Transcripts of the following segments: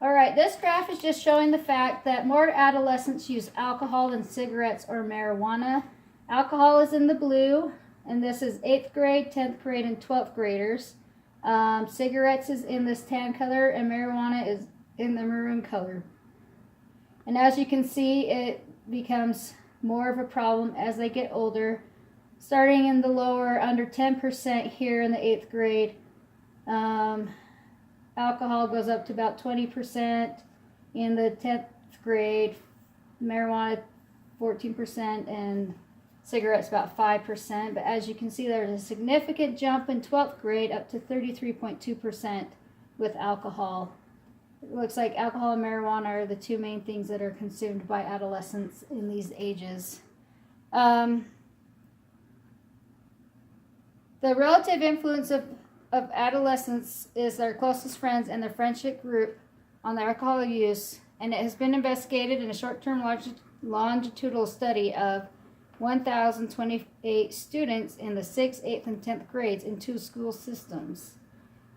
All right, this graph is just showing the fact that more adolescents use alcohol than cigarettes or marijuana. Alcohol is in the blue, and this is 8th grade, 10th grade, and 12th graders. Cigarettes is in this tan color, and marijuana is in the maroon color. And as you can see, it becomes more of a problem as they get older, starting in the lower, under 10% here in the 8th grade. Alcohol goes up to about 20% in the 10th grade, marijuana 14%, and cigarettes about 5%. But as you can see, there's a significant jump in 12th grade up to 33.2% with alcohol. It looks like alcohol and marijuana are the two main things that are consumed by adolescents in these ages. The relative influence of adolescents is their closest friends and their friendship group on their alcohol use, and it has been investigated in a short-term longitudinal study of 1,028 students in the 6th, 8th, and 10th grades in 2 school systems.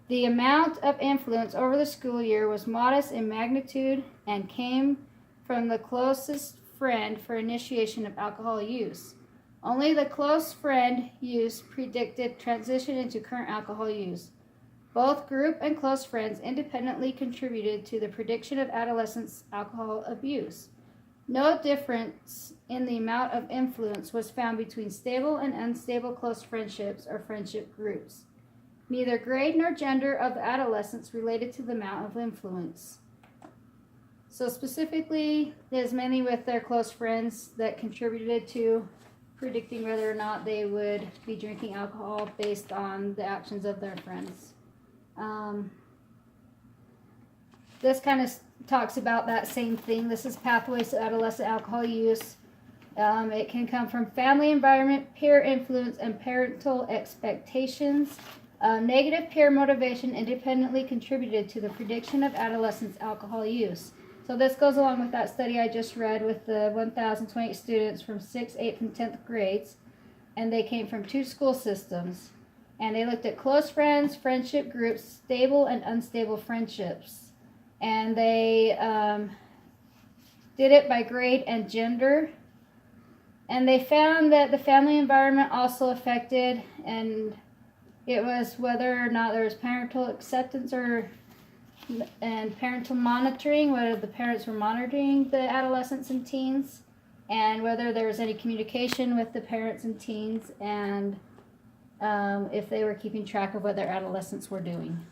The amount of influence over the school year was modest in magnitude and came from the closest friend for initiation of alcohol use. Only the close friend use predicted transition into current alcohol use. Both group and close friends independently contributed to the prediction of adolescents' alcohol abuse. No difference in the amount of influence was found between stable and unstable close friendships or friendship groups. Neither grade nor gender of the adolescents related to the amount of influence. So specifically, it is mainly with their close friends that contributed to predicting whether or not they would be drinking alcohol based on the actions of their friends. This kind of talks about that same thing. This is pathways to adolescent alcohol use. It can come from family environment, peer influence, and parental expectations. Negative peer motivation independently contributed to the prediction of adolescents' alcohol use. So this goes along with that study I just read with the 1,028 students from 6th, 8th, and 10th grades. And they came from 2 school systems. And they looked at close friends, friendship groups, stable and unstable friendships. And they did it by grade and gender. And they found that the family environment also affected, and it was whether or not there was parental acceptance and parental monitoring, whether the parents were monitoring the adolescents and teens, and whether there was any communication with the parents and teens, and if they were keeping track of what their adolescents were doing.